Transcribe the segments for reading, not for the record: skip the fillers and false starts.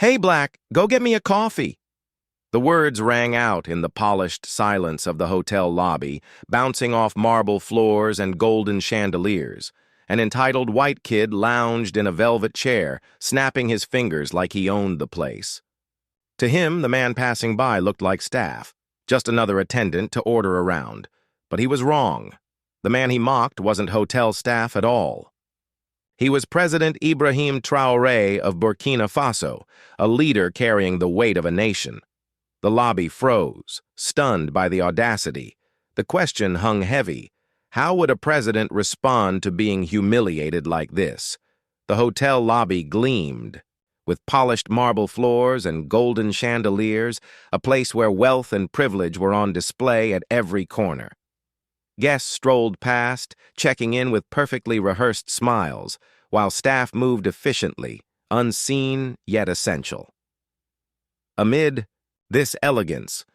"Hey, Black, go get me a coffee." The words rang out in the polished silence of the hotel lobby, bouncing off marble floors and golden chandeliers. An entitled white kid lounged in a velvet chair, snapping his fingers like he owned the place. To him, the man passing by looked like staff, just another attendant to order around. But he was wrong. The man he mocked wasn't hotel staff at all. He was President Ibrahim Traoré of Burkina Faso, a leader carrying the weight of a nation. The lobby froze, stunned by the audacity. The question hung heavy. How would a president respond to being humiliated like this? The hotel lobby gleamed. With polished marble floors and golden chandeliers, a place where wealth and privilege were on display at every corner. Guests strolled past, checking in with perfectly rehearsed smiles, while staff moved efficiently, unseen yet essential. Amid this elegance,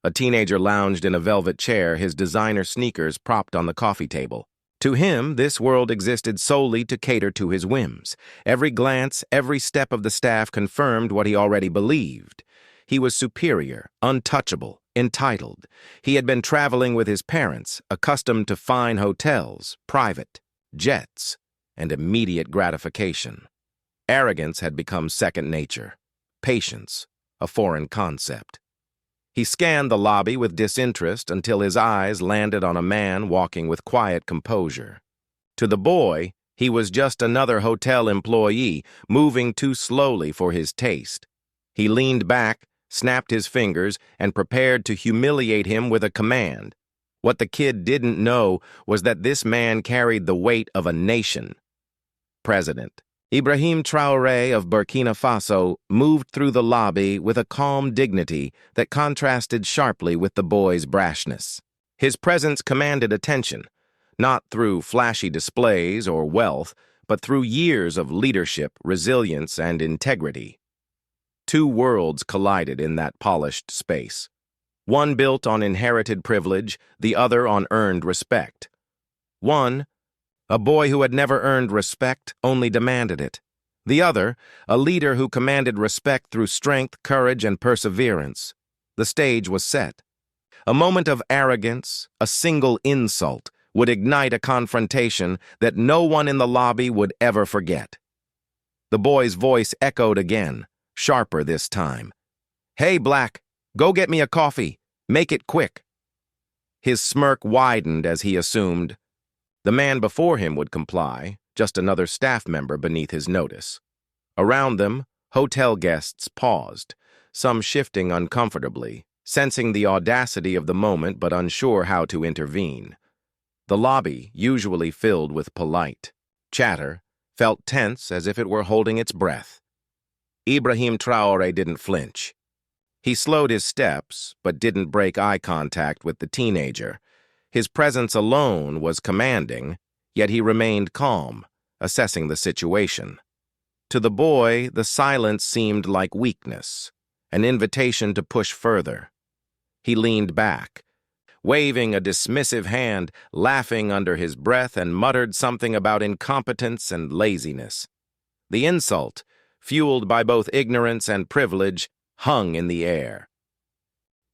a teenager lounged in a velvet chair, his designer sneakers propped on the coffee table. To him, this world existed solely to cater to his whims. Every glance, every step of the staff confirmed what he already believed. He was superior, untouchable, entitled. He had been traveling with his parents, accustomed to fine hotels, private jets, and immediate gratification. Arrogance had become second nature. Patience, a foreign concept. He scanned the lobby with disinterest until his eyes landed on a man walking with quiet composure. To the boy, he was just another hotel employee, moving too slowly for his taste. He leaned back, snapped his fingers, and prepared to humiliate him with a command. What the kid didn't know was that this man carried the weight of a nation. President Ibrahim Traoré of Burkina Faso moved through the lobby with a calm dignity that contrasted sharply with the boy's brashness. His presence commanded attention, not through flashy displays or wealth, but through years of leadership, resilience, and integrity. Two worlds collided in that polished space. One built on inherited privilege, the other on earned respect. One, a boy who had never earned respect, only demanded it. The other, a leader who commanded respect through strength, courage, and perseverance. The stage was set. A moment of arrogance, a single insult, would ignite a confrontation that no one in the lobby would ever forget. The boy's voice echoed again, sharper this time. "Hey, Black, go get me a coffee. Make it quick." His smirk widened as he assumed the man before him would comply, just another staff member beneath his notice. Around them, hotel guests paused, some shifting uncomfortably, sensing the audacity of the moment but unsure how to intervene. The lobby, usually filled with polite chatter, felt tense as if it were holding its breath. Ibrahim Traore didn't flinch. He slowed his steps, but didn't break eye contact with the teenager. His presence alone was commanding, yet he remained calm, assessing the situation. To the boy, the silence seemed like weakness, an invitation to push further. He leaned back, waving a dismissive hand, laughing under his breath, and muttered something about incompetence and laziness. The insult, fueled by both ignorance and privilege, hung in the air.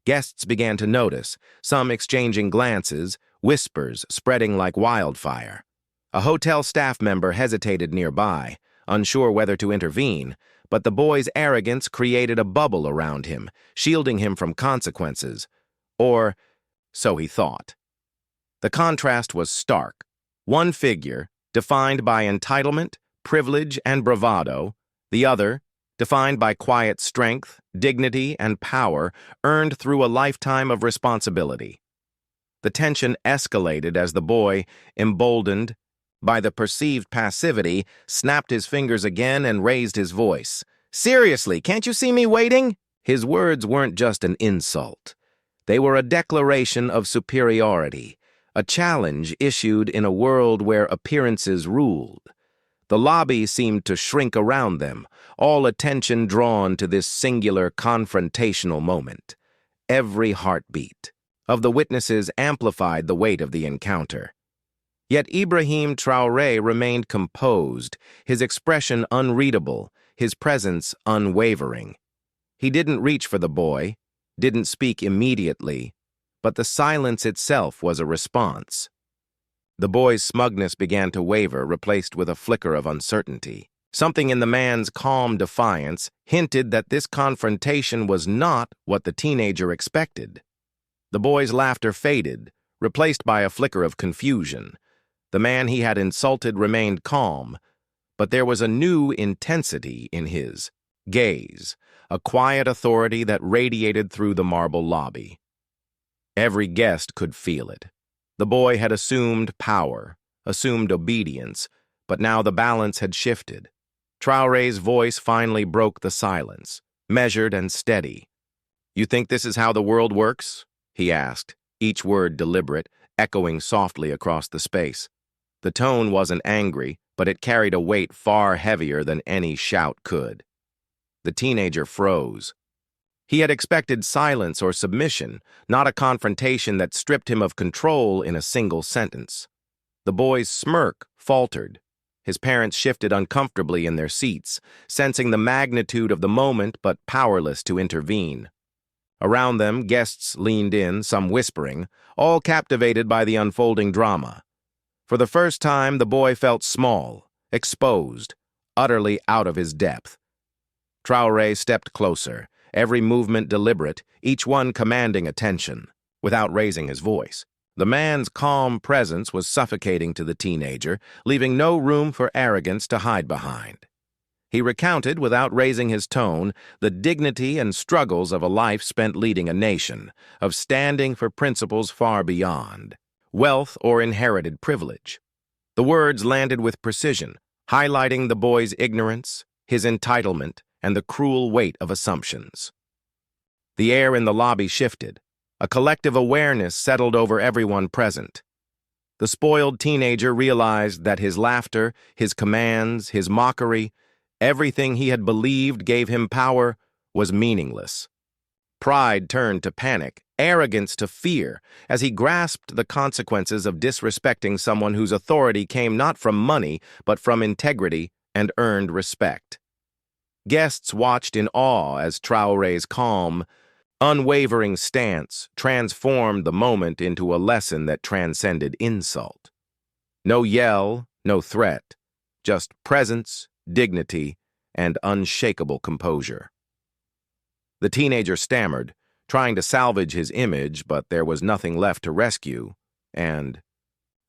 Guests began to notice, some exchanging glances, whispers spreading like wildfire. A hotel staff member hesitated nearby, unsure whether to intervene, but the boy's arrogance created a bubble around him, shielding him from consequences. Or so he thought. The contrast was stark. One figure, defined by entitlement, privilege, and bravado, the other, defined by quiet strength, dignity, and power earned through a lifetime of responsibility. The tension escalated as the boy, emboldened by the perceived passivity, snapped his fingers again and raised his voice. "Seriously, can't you see me waiting?" His words weren't just an insult. They were a declaration of superiority, a challenge issued in a world where appearances ruled. The lobby seemed to shrink around them, all attention drawn to this singular confrontational moment. Every heartbeat of the witnesses amplified the weight of the encounter. Yet Ibrahim Traoré remained composed, his expression unreadable, his presence unwavering. He didn't reach for the boy, didn't speak immediately, but the silence itself was a response. The boy's smugness began to waver, replaced with a flicker of uncertainty. Something in the man's calm defiance hinted that this confrontation was not what the teenager expected. The boy's laughter faded, replaced by a flicker of confusion. The man he had insulted remained calm, but there was a new intensity in his gaze, a quiet authority that radiated through the marble lobby. Every guest could feel it. The boy had assumed power, assumed obedience, but now the balance had shifted. Traoré's voice finally broke the silence, measured and steady. "You think this is how the world works?" he asked, each word deliberate, echoing softly across the space. The tone wasn't angry, but it carried a weight far heavier than any shout could. The teenager froze. He had expected silence or submission, not a confrontation that stripped him of control in a single sentence. The boy's smirk faltered. His parents shifted uncomfortably in their seats, sensing the magnitude of the moment but powerless to intervene. Around them, guests leaned in, some whispering, all captivated by the unfolding drama. For the first time, the boy felt small, exposed, utterly out of his depth. Traoré stepped closer, every movement deliberate, each one commanding attention, without raising his voice. The man's calm presence was suffocating to the teenager, leaving no room for arrogance to hide behind. He recounted, without raising his tone, the dignity and struggles of a life spent leading a nation, of standing for principles far beyond wealth or inherited privilege. The words landed with precision, highlighting the boy's ignorance, his entitlement, and the cruel weight of assumptions. The air in the lobby shifted. A collective awareness settled over everyone present. The spoiled teenager realized that his laughter, his commands, his mockery, everything he had believed gave him power, was meaningless. Pride turned to panic, arrogance to fear, as he grasped the consequences of disrespecting someone whose authority came not from money, but from integrity and earned respect. Guests watched in awe as Traoré's calm, unwavering stance transformed the moment into a lesson that transcended insult. No yell, no threat, just presence, dignity, and unshakable composure. The teenager stammered, trying to salvage his image, but there was nothing left to rescue, and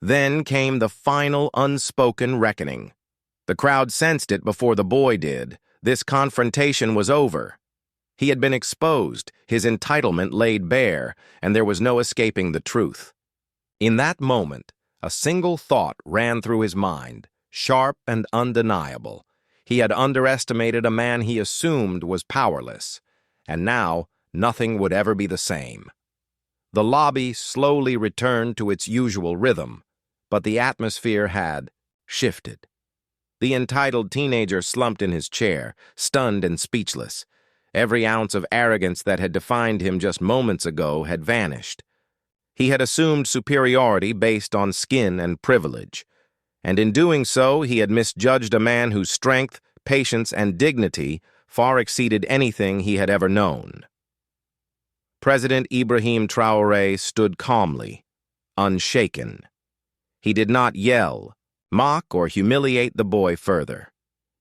then came the final unspoken reckoning. The crowd sensed it before the boy did. This confrontation was over. He had been exposed, his entitlement laid bare, and there was no escaping the truth. In that moment, a single thought ran through his mind, sharp and undeniable. He had underestimated a man he assumed was powerless, and now nothing would ever be the same. The lobby slowly returned to its usual rhythm, but the atmosphere had shifted. The entitled teenager slumped in his chair, stunned and speechless. Every ounce of arrogance that had defined him just moments ago had vanished. He had assumed superiority based on skin and privilege, and in doing so he had misjudged a man whose strength, patience, and dignity far exceeded anything he had ever known. President Ibrahim Traoré stood calmly, unshaken. He did not yell, mock, or humiliate the boy further.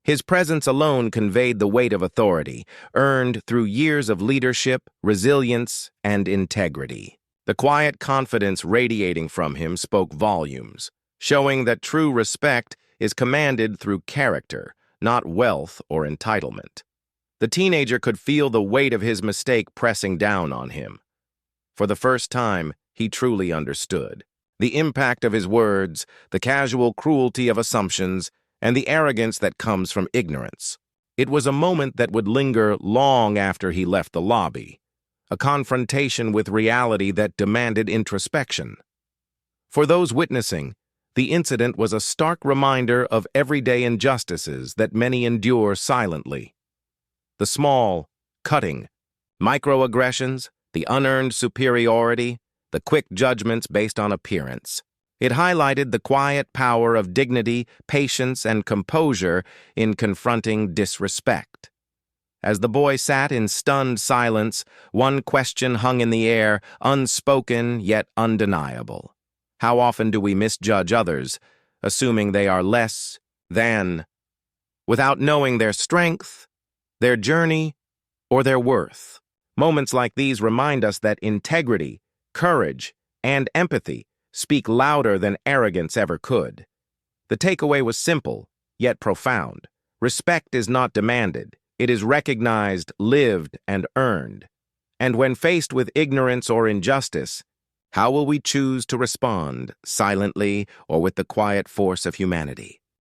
His presence alone conveyed the weight of authority, earned through years of leadership, resilience, and integrity. The quiet confidence radiating from him spoke volumes, showing that true respect is commanded through character, not wealth or entitlement. The teenager could feel the weight of his mistake pressing down on him. For the first time, he truly understood the impact of his words, the casual cruelty of assumptions, and the arrogance that comes from ignorance. It was a moment that would linger long after he left the lobby, a confrontation with reality that demanded introspection. For those witnessing, the incident was a stark reminder of everyday injustices that many endure silently. The small, cutting, microaggressions, the unearned superiority, the quick judgments based on appearance. It highlighted the quiet power of dignity, patience, and composure in confronting disrespect. As the boy sat in stunned silence, one question hung in the air, unspoken yet undeniable. How often do we misjudge others, assuming they are less than, without knowing their strength, their journey, or their worth? Moments like these remind us that integrity, courage, and empathy speak louder than arrogance ever could. The takeaway was simple, yet profound. Respect is not demanded. It is recognized, lived, and earned. And when faced with ignorance or injustice, how will we choose to respond, silently or with the quiet force of humanity?